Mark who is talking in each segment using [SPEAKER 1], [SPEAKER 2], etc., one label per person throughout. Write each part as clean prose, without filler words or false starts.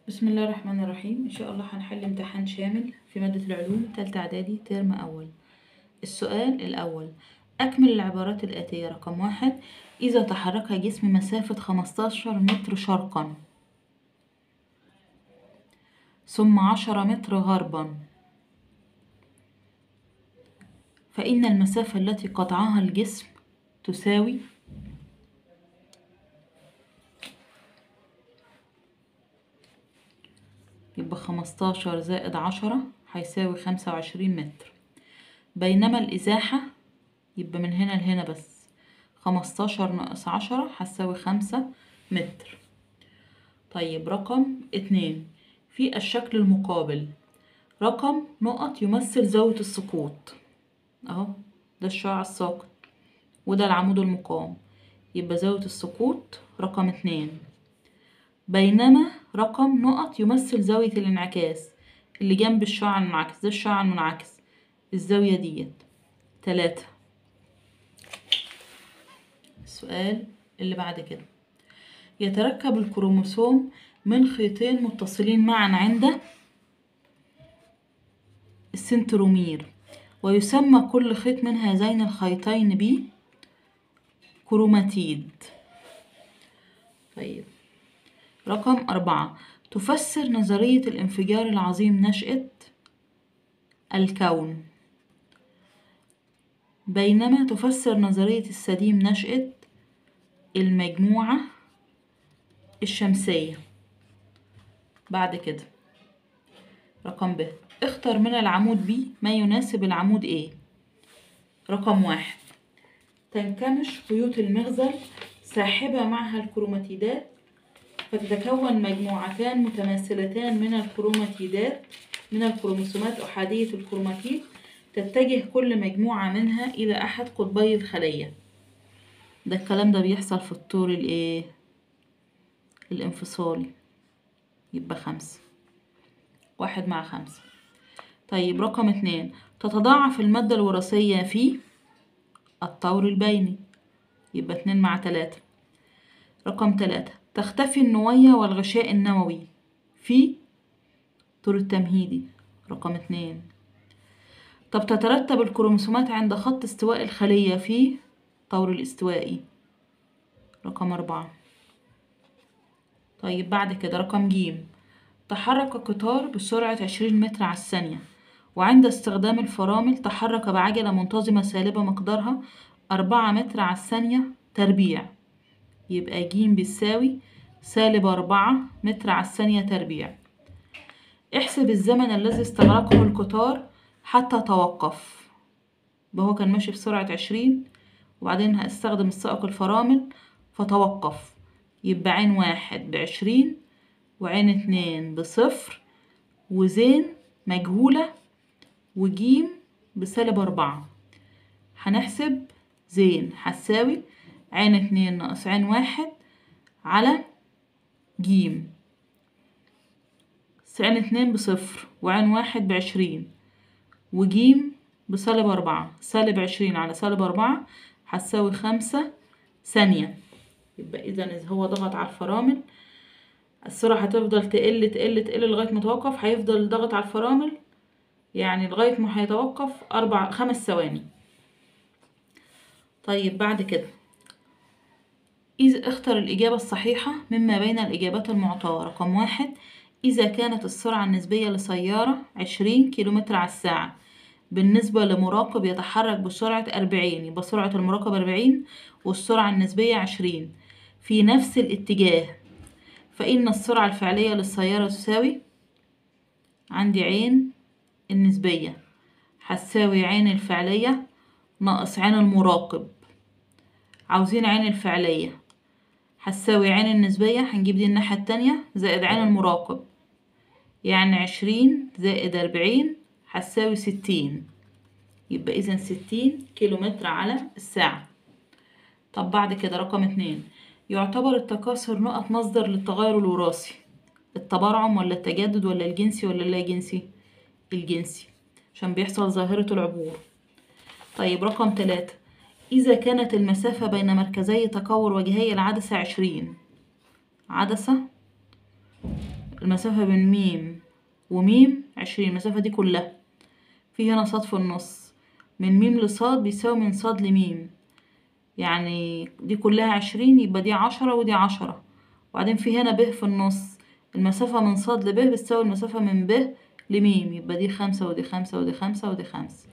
[SPEAKER 1] بسم الله الرحمن الرحيم. إن شاء الله هنحل امتحان شامل في مادة العلوم تالتة إعدادي ترم أول. السؤال الأول: أكمل العبارات الآتية. رقم 1: إذا تحرك جسم مسافة 15 متر شرقا ثم 10 متر غربا، فإن المسافة التي قطعها الجسم تساوي يبقى 15 زائد 10 هيساوي 25 متر، بينما الإزاحة يبقى من هنا لهنا بس 15 ناقص 10 هتساوي 5 متر. طيب رقم 2: في الشكل المقابل رقم نقط يمثل زاوية السقوط. اهو ده الشعاع الساقط وده العمود المقام، يبقى زاوية السقوط رقم 2، بينما رقم نقط يمثل زاوية الانعكاس اللي جنب الشعاع المنعكس، ده الشعاع المنعكس، الزاوية ديت 3. السؤال اللي بعد كده: يتركب الكروموسوم من خيطين متصلين معا عند السنترومير، ويسمى كل خيط من هذين الخيطين بكروماتيد. طيب رقم 4: تفسر نظرية الانفجار العظيم نشأة الكون، بينما تفسر نظرية السديم نشأة المجموعة الشمسية. بعد كده رقم ب: اختر من العمود B ما يناسب العمود A. رقم 1: تنكمش خيوط المغزل ساحبة معها الكروماتيدات، فتتكون مجموعتان متماثلتان من الكروماتيدات من الكروموسومات أحادية الكروماتيد، تتجه كل مجموعة منها إلى أحد قطبي الخلية. ده الكلام ده بيحصل في الطور الانفصالي، يبقى 5، 1 مع 5. طيب رقم 2: تتضاعف المادة الوراثية في الطور البيني، يبقى 2 مع 3. رقم 3: تختفي النوية والغشاء النووي في الطور التمهيدي، رقم 2. طب تترتب الكروموسومات عند خط استواء الخلية في الطور الاستوائي، رقم 4. طيب بعد كده رقم ج: تحرك قطار بسرعة 20 متر على الثانية، وعند استخدام الفرامل تحرك بعجلة منتظمة سالبة مقدارها 4 متر على الثانية تربيع، يبقى ج بيساوي -4 متر على الثانية تربيع. احسب الزمن الذي استغرقه القطار حتى توقف. هو كان ماشي بسرعة 20 وبعدين هستخدم السائق الفرامل فتوقف، يبقى عين 1 ب20 وعين 2 ب0 وزين مجهولة وجيم ب4. هنحسب زين هتساوي عين 2 ناقص عين 1 على جيم، عين 2 ب0 وعين 1 ب20 وجيم ب4، -20 على -4 هتساوي 5 ثانية. يبقى إذا هو ضغط على الفرامل، السرعة هتفضل تقل تقل تقل لغاية ما توقف، هيفضل ضغط على الفرامل يعني لغاية ما هيتوقف 5 ثواني. طيب بعد كده اختر الإجابة الصحيحة مما بين الإجابات المعطاة. رقم 1: إذا كانت السرعة النسبية لسيارة 20 كيلومتر على الساعة بالنسبة لمراقب يتحرك بسرعة 40، يبقى سرعة المراقب 40 والسرعة النسبية 20 في نفس الاتجاه، فإن السرعة الفعلية للسيارة تساوي، عندي عين النسبية هتساوي عين الفعلية ناقص عين المراقب، عاوزين عين الفعلية هتساوي عين النسبية، هنجيب دي الناحية التانية زائد عين المراقب، يعني 20 زائد 40 هتساوي 60، يبقى إذن 60 كيلومتر على الساعة. طب بعد كده رقم 2: يعتبر التكاثر نقط مصدر للتغير الوراثي، التبرعم ولا التجدد ولا الجنسي ولا اللا جنسي؟ الجنسي، عشان بيحصل ظاهرة العبور. طيب رقم 3: إذا كانت المسافة بين مركزي تكور وجهي العدسة 20، عدسة المسافة بين ميم وميم 20، المسافة دي كلها. في هنا صاد في النص، من ميم لصاد بيساوي من صاد لميم، يعني دي كلها 20، يبقى دي 10 ودي 10. وبعدين في هنا ب في النص، المسافة من صاد لب بتساوي المسافة من ب لميم، يبقى دي 5 ودي 5 ودي 5 ودي 5.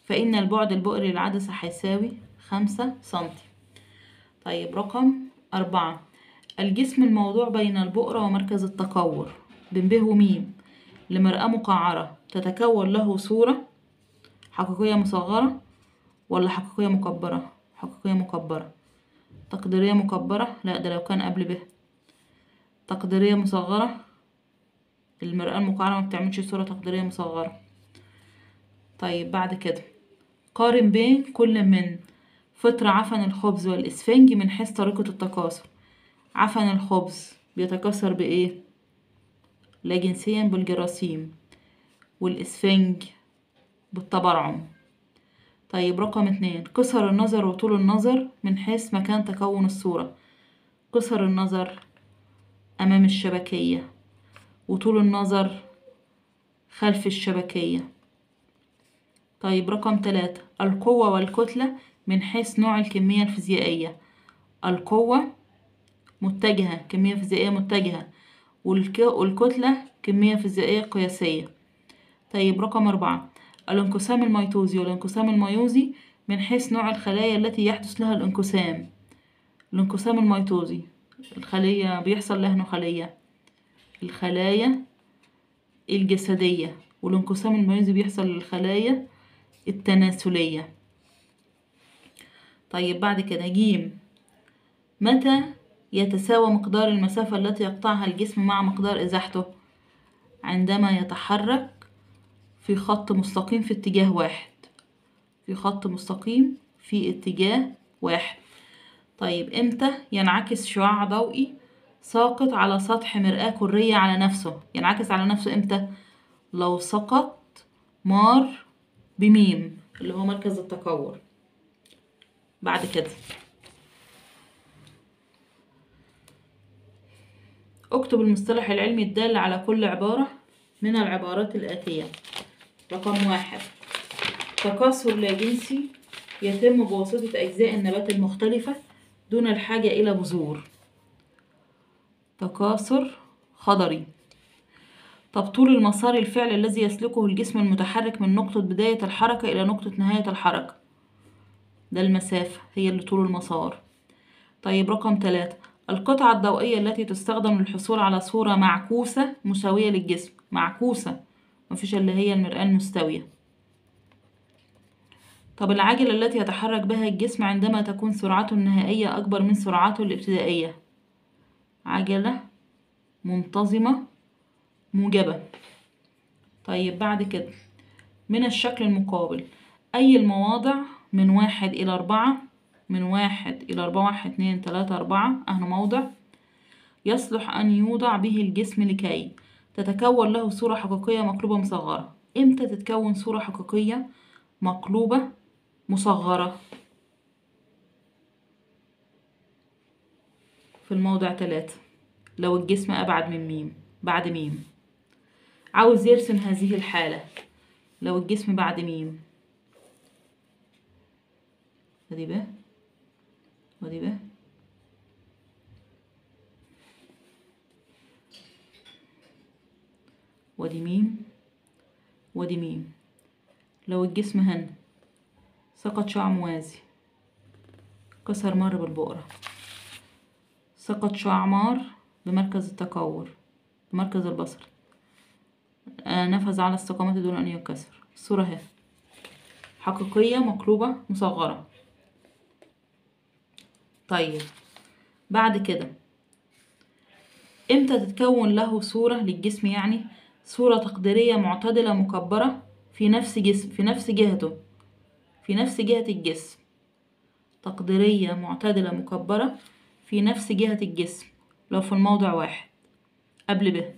[SPEAKER 1] فإن البعد البؤري للعدسة هيساوي 5 سنتي. طيب رقم 4، الجسم الموضوع بين البؤرة ومركز التكور بين ب وميم لمرآة مقعرة تتكون له صورة حقيقية مصغرة ولا حقيقية مكبرة؟ حقيقية مكبرة. تقديرية مكبرة، لا ده لو كان قبل ب. تقديرية مصغرة، المرآة المقعرة ما بتعملش صورة تقديرية مصغرة. طيب بعد كده قارن بين كل من فطر عفن الخبز والإسفنج من حيث طريقة التكاثر. عفن الخبز بيتكاثر بإيه؟ لا جنسيا بالجراثيم، والإسفنج بالتبرعم. طيب رقم 2، قصر النظر وطول النظر من حيث مكان تكون الصورة. قصر النظر أمام الشبكية، وطول النظر خلف الشبكية. طيب رقم 3، القوة والكتلة من حيث نوع الكمية الفيزيائية. القوة متجهة، كمية فيزيائية متجهة، والكتلة كمية فيزيائية قياسية. طيب رقم 4، الانقسام الميتوزي والانقسام الميوزي من حيث نوع الخلايا التي يحدث لها الانقسام. الانقسام الميتوزي الخلية بيحصل لها خلية الخلايا الجسدية، والانقسام الميوزي بيحصل للخلايا التناسلية. طيب بعد كده جيم، متى يتساوى مقدار المسافة التي يقطعها الجسم مع مقدار إزاحته؟ عندما يتحرك في خط مستقيم في اتجاه واحد، في خط مستقيم في اتجاه واحد. طيب امتى ينعكس شعاع ضوئي ساقط على سطح مرآة كرية على نفسه؟ ينعكس على نفسه امتى؟ لو سقط مار بميم اللي هو مركز التكور. بعد كده اكتب المصطلح العلمي الدال على كل عبارة من العبارات الآتية. رقم 1، تكاثر لا جنسي يتم بواسطة أجزاء النبات المختلفة دون الحاجة إلى بذور. تكاثر خضري. طب طول المسار الفعلي الذي يسلكه الجسم المتحرك من نقطة بداية الحركة إلى نقطة نهاية الحركة، ده المسافة هي اللي طول المسار. طيب رقم 3، القطعة الضوئية التي تستخدم للحصول على صورة معكوسة مساوية للجسم. معكوسة، مفيش اللي هي المرآة المستوية. طب العجلة التي يتحرك بها الجسم عندما تكون سرعته النهائية أكبر من سرعته الابتدائية. عجلة منتظمة موجبة. طيب بعد كده من الشكل المقابل، أي المواضع من 1 إلى 4، من 1 إلى 4، 1 2 3 4 أهنا موضع يصلح أن يوضع به الجسم لكي تتكون له صورة حقيقية مقلوبة مصغرة. إمتى تتكون صورة حقيقية مقلوبة مصغرة؟ في الموضع 3، لو الجسم أبعد من ميم، بعد ميم. عاوز يرسم هذه الحالة لو الجسم بعد ميم، ودي ب ودي ب ودي ميم ودي ميم. لو الجسم هنا سقط شعاع موازي، كسر مر بالبؤرة، سقط شعاع مار بمركز التكور، بمركز البصر، نفذ على استقامته دون أن ينكسر. الصورة اهي حقيقية مقلوبة مصغرة. طيب بعد كده امتى تتكون له صورة للجسم؟ يعني صورة تقديرية معتدلة مكبرة في نفس جسم، في نفس جهته، في نفس جهة الجسم. تقديرية معتدلة مكبرة في نفس جهة الجسم لو في الموضع 1 قبل ب،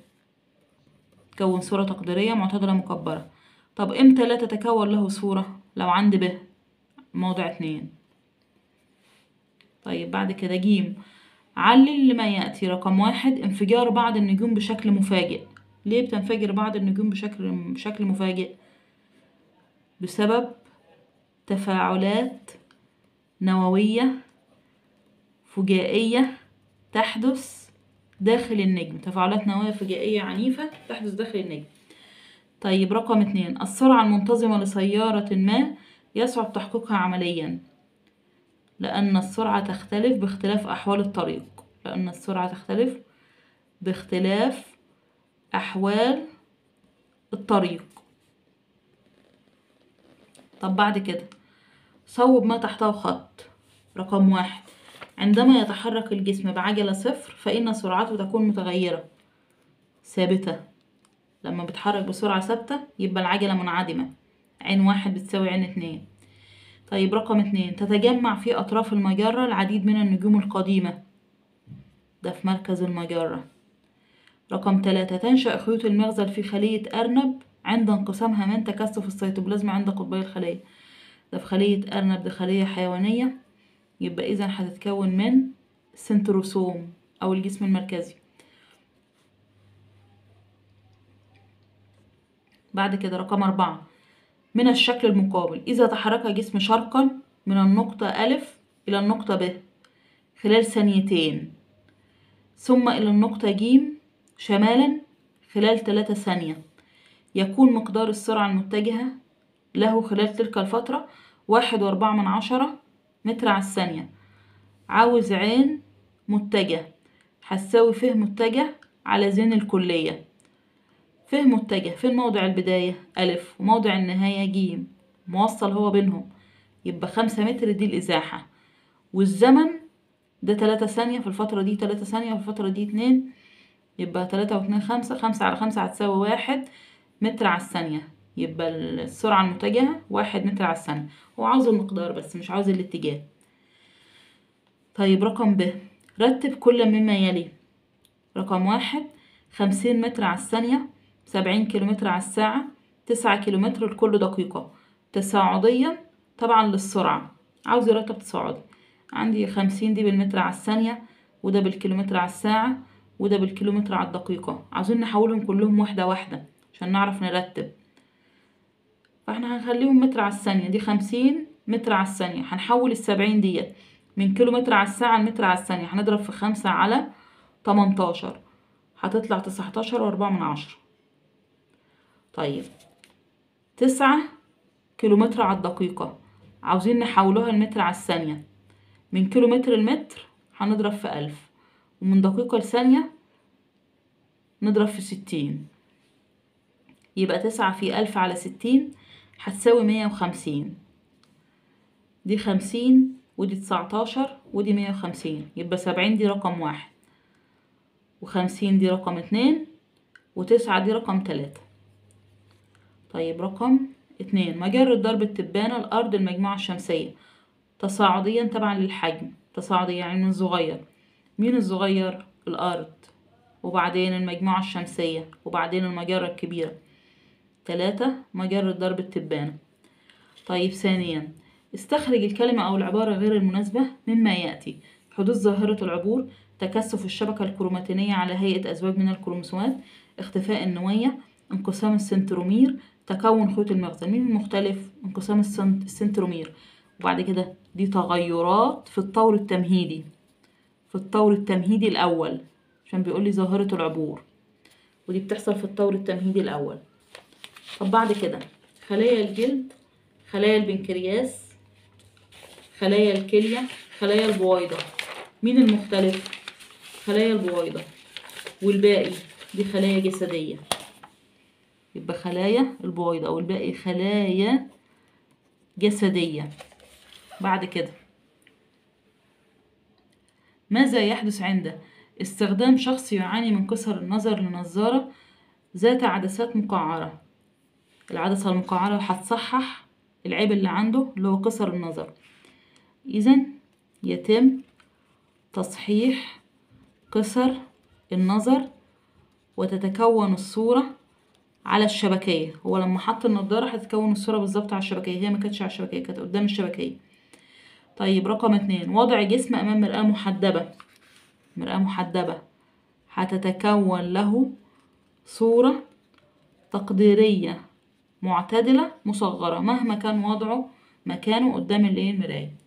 [SPEAKER 1] تكون صورة تقديرية معتدلة مكبرة. طب امتى لا تتكون له صورة؟ لو عند ب موضع 2. طيب بعد كده جيم، علل لما يأتي. رقم 1: انفجار بعض النجوم بشكل مفاجئ. ليه بتنفجر بعض النجوم بشكل مفاجئ؟ بسبب تفاعلات نووية فجائية تحدث داخل النجم. تفاعلات نووية فجائية عنيفة تحدث داخل النجم. طيب رقم 2: السرعة المنتظمة لسيارة ما يصعب تحقيقها عمليا، لأن السرعة تختلف باختلاف أحوال الطريق. لأن السرعة تختلف باختلاف أحوال الطريق. طب بعد كده صوب ما تحته خط. رقم 1: عندما يتحرك الجسم بعجلة صفر فإن سرعته تكون متغيرة ثابتة. لما بيتحرك بسرعة ثابتة يبقى العجلة منعدمة، عين 1 بتساوي عين 2. طيب رقم 2: تتجمع في أطراف المجرة العديد من النجوم القديمة. ده في مركز المجرة. رقم 3: تنشأ خيوط المغزل في خلية أرنب عند انقسامها من تكثف السيتوبلازم عند قطبي الخلية. ده في خلية أرنب، دي خلية حيوانية، يبقى إذا هتتكون من سنتروسوم أو الجسم المركزي. بعد كده رقم 4: من الشكل المقابل، إذا تحرك جسم شرقا من النقطة أ إلى النقطة ب خلال ثانيتين، ثم إلى النقطة ج شمالا خلال 3 ثانية، يكون مقدار السرعة المتجهة له خلال تلك الفترة 1.4 متر على الثانية. عاوز عين متجه هتساوي ف متجه على زين الكلية. ف متجه فين موضع البداية؟ أ، وموضع النهاية ج، موصل هو بينهم، يبقى 5 متر دي الإزاحة. والزمن ده 3 ثانية، في الفترة دي 3 ثانية، وفي الفترة دي 2، يبقى 3 و2 5، 5 على 5 هتساوي 1 متر على الثانية. يبقى السرعة المتجهة 1 متر على الثانية. هو عاوز المقدار بس مش عاوز الاتجاه. طيب رقم ب: رتب كل مما يلي. رقم 1: 50 متر على الثانية، 70 كيلومتر على الساعة، 9 كيلومتر لكل دقيقة، تصاعديا طبعا للسرعة. عاوز يرتب تصاعدي. عندي 50 دي بالمتر على الثانية، وده بالكيلومتر على الساعة، وده بالكيلومتر على الدقيقة. عاوزين نحولهم كلهم واحدة واحدة عشان نعرف نرتب. فاحنا هنخليهم متر على الثانية. دي 50 متر على الثانية، هنحول 70 ديت من كيلومتر على الساعة لمتر على الثانية، هنضرب في 5 على 18 هتطلع 19.4. طيب 9 كيلومتر على الدقيقة، عاوزين نحولوها لمتر على الثانية. من كيلومتر المتر هنضرب في 1000، ومن دقيقة لثانية نضرب في 60. يبقى 9 في 1000 على 60 هتساوي 150. دي 50 ودي 19 ودي 150، يبقى 70 دي رقم 1، و50 دي رقم 2، و9 دي رقم 3. طيب رقم 2: مجرة ضرب التبانة الأرض المجموعة الشمسية تصاعديا تبعا للحجم. تصاعديا يعني من صغير. مين الصغير؟ الأرض، وبعدين المجموعة الشمسية، وبعدين المجرة الكبيرة. 3 مجرة ضرب التبانة. طيب ثانيا: استخرج الكلمة أو العبارة غير المناسبة مما يأتي. حدوث ظاهرة العبور، تكثف الشبكة الكروماتينية على هيئة أزواج من الكروموسومات، اختفاء النوية، انقسام السنترومير، تكون خيوط المغزل. مين المختلف؟ انقسام السنترومير. وبعد كده دي تغيرات في الطور التمهيدي، في الطور التمهيدي الأول، عشان بيقولي ظاهرة العبور، ودي بتحصل في الطور التمهيدي الأول. طب بعد كده خلايا الجلد، خلايا البنكرياس، خلايا الكلية، خلايا البويضة. مين المختلف؟ خلايا البويضة. والباقي دي خلايا جسدية، يبقى خلايا البويضة، والباقي خلايا جسدية. بعد كده ماذا يحدث عند استخدام شخص يعاني من قصر النظر لنظارة ذات عدسات مقعرة؟ العدسة المقعرة هتصحح العيب اللي عنده اللي هو قصر النظر. إذن يتم تصحيح قصر النظر وتتكون الصورة على الشبكية. هو لما حط النضارة هتتكون الصورة بالظبط على الشبكية، هي ما كانتش على الشبكية، كانت قدام الشبكية. طيب رقم 2: وضع جسم أمام مرآة محدبة. مرآة محدبة، هتتكون له صورة تقديرية معتدلة مصغرة مهما كان وضعه مكانه قدام المراية.